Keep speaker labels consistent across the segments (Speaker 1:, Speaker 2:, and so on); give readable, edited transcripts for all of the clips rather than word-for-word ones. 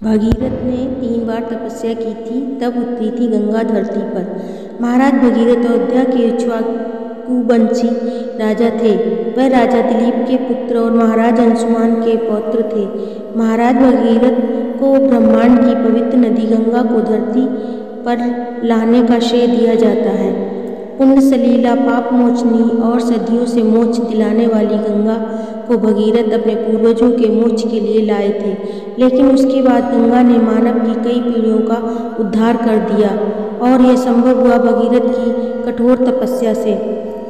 Speaker 1: भगीरथ ने 3 बार तपस्या की थी, तब उतरी थी गंगा धरती पर। महाराज भगीरथ अयोध्या के इक्ष्वाकु वंशी राजा थे। वह राजा दिलीप के पुत्र और महाराज अंशुमान के पौत्र थे। महाराज भगीरथ को ब्रह्मांड की पवित्र नदी गंगा को धरती पर लाने का श्रेय दिया जाता है। पुण्य सलीला, पाप मोचनी और सदियों से मोक्ष दिलाने वाली गंगा को भगीरथ अपने पूर्वजों के मोक्ष के लिए लाए थे, लेकिन उसके बाद गंगा ने मानव की कई पीढ़ियों का उद्धार कर दिया और यह संभव हुआ भगीरथ की कठोर तपस्या से।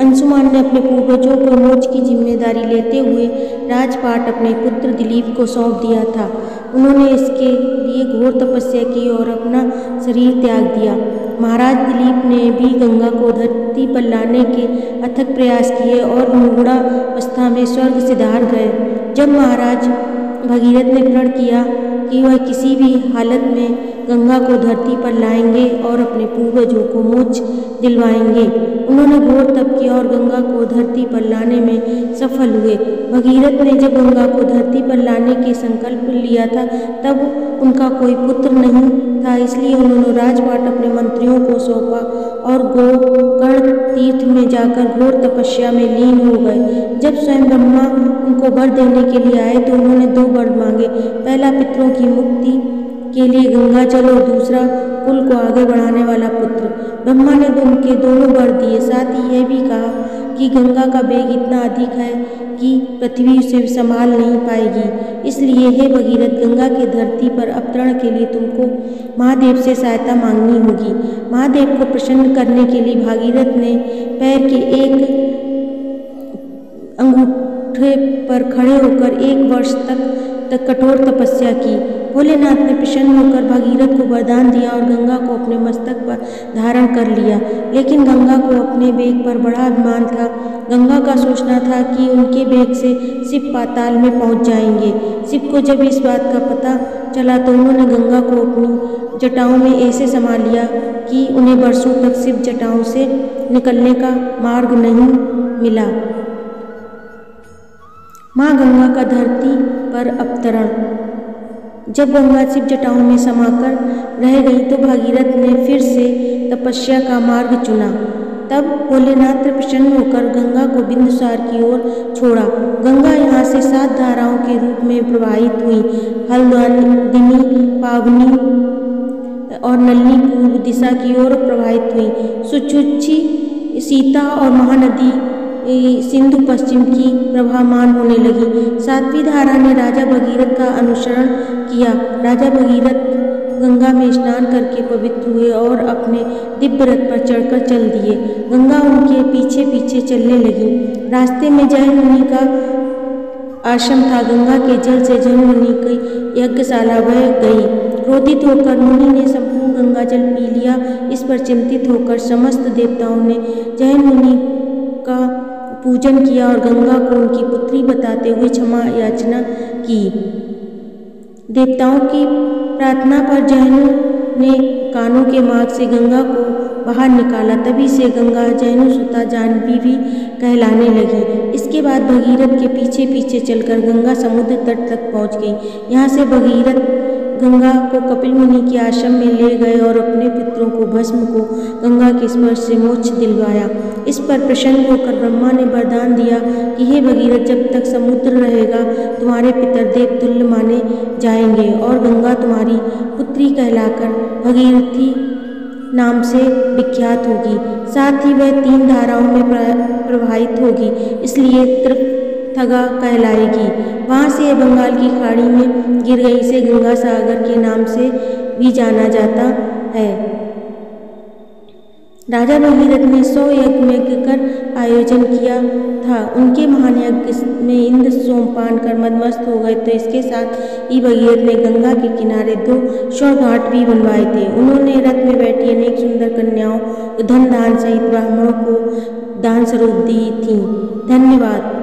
Speaker 1: अंशुमान ने अपने पूर्वजों को मोक्ष की जिम्मेदारी लेते हुए राजपाट अपने पुत्र दिलीप को सौंप दिया था। उन्होंने इसके लिए घोर तपस्या की और अपना शरीर त्याग दिया। महाराज दिलीप ने भी गंगा को धरती पर लाने के अथक प्रयास किए और मूढ़ावस्था में स्वर्ग सिधार गए। जब महाराज भगीरथ ने प्रण किया कि वह किसी भी हालत में गंगा को धरती पर लाएंगे और अपने पूर्वजों को मोक्ष दिलवाएंगे, उन्होंने घोर तप किया और गंगा को धरती पर लाने में सफल हुए। भगीरथ ने जब गंगा को धरती पर लाने के संकल्प लिया था, तब उनका कोई पुत्र नहीं था, इसलिए उन्होंने राजपाट अपने मंत्रियों को सौंपा और गोकर्ण तीर्थ में जाकर घोर तपस्या में लीन हो गए। जब स्वयं ब्रह्मा उनको वर देने के लिए आए तो उन्होंने 2 वर मांगे। पहला पितरों की मुक्ति के लिए गंगा जल और दूसरा कुल को आगे बढ़ाने वाला पुत्र। ब्रह्मा ने उनके दोनों वर दिए। साथ ही यह भी कहा कि गंगा का वेग इतना अधिक है कि पृथ्वी उसे संभाल नहीं पाएगी, इसलिए हे भगीरथ, गंगा के धरती पर अवतरण के लिए तुमको महादेव से सहायता मांगनी होगी। महादेव को प्रसन्न करने के लिए भगीरथ ने पैर के एक अंगूठे पर खड़े होकर 1 वर्ष तक कठोर तपस्या की। भोलेनाथ ने प्रसन्न होकर भगीरथ को वरदान दिया और गंगा को अपने मस्तक पर धारण कर लिया। लेकिन गंगा को अपने वेग पर बड़ा अभिमान था। गंगा का सोचना था कि उनके वेग से शिव पाताल में पहुंच जाएंगे। शिव को जब इस बात का पता चला तो उन्होंने गंगा को अपनी जटाओं में ऐसे संभाल लिया कि उन्हें वर्षों तक शिव जटाओं से निकलने का मार्ग नहीं मिला। माँ गंगा का धरती पर अवतरण। जब गंगा शिव जटाओं में समाकर रह गई तो भगीरथ ने फिर से तपस्या का मार्ग चुना। तब भोलेनाथ ने प्रसन्न होकर गंगा को बिंदुसार की ओर छोड़ा। गंगा यहाँ से 7 धाराओं के रूप में प्रवाहित हुई। हल्द्वानी, पावनी और नलनी पूर्व दिशा की ओर प्रवाहित हुई। सुचुच्छी, सीता और महानदी सिंधु पश्चिम की प्रवाहमान होने लगी। 7वीं धारा ने राजा भगीरथ का अनुसरण किया। राजा भगीरथ गंगा में स्नान करके पवित्र हुए और अपने दिव्य रथ पर चढ़कर चल दिए। गंगा उनके पीछे पीछे चलने लगी। रास्ते में जैन मुनि का आश्रम था। गंगा के जल से जैन मुनि की यज्ञशाला बह गई। क्रोधित होकर मुनि ने संपूर्ण गंगा जल पी लिया। इस पर चिंतित होकर समस्त देवताओं ने जैन मुनि का पूजन किया और गंगा को उनकी पुत्री बताते हुए क्षमा याचना की। देवताओं की प्रार्थना पर जैनों ने कानों के मार्ग से गंगा को बाहर निकाला। तभी से गंगा जैनु सुता जानवी भी कहलाने लगी। इसके बाद भगीरथ के पीछे पीछे चलकर गंगा समुद्र तट तक पहुंच गई। यहाँ से भगीरथ गंगा को कपिल मुनि के आश्रम में ले गए और अपने पितरों को भस्म को गंगा के स्पर्श से मोक्ष दिलवाया। इस पर प्रसन्न होकर ब्रह्मा ने वरदान दिया कि हे भगीरथ, जब तक समुद्र रहेगा तुम्हारे पितर देवतुल्य माने जाएंगे और गंगा तुम्हारी पुत्री कहलाकर भगीरथी नाम से विख्यात होगी। साथ ही वह 3 धाराओं में प्रवाहित होगी, इसलिए त्रिपथगा कहलाएगी। वहाँ से बंगाल की खाड़ी में गिर गई। इसे गंगा सागर के नाम से भी जाना जाता है। राजा भगीरथ ने 100 यज्ञ कर आयोजन किया था। उनके महान यज्ञ में इंद्र सोमपान कर मदमस्त हो गए, तो इसके साथ ही भगीरथ ने गंगा के किनारे 2 स्वर्ण घाट भी बनवाए थे। उन्होंने रथ में बैठी अनेक सुंदर कन्याओं धन दान सहित ब्राह्मणों को दान स्वरूप दी थी। धन्यवाद।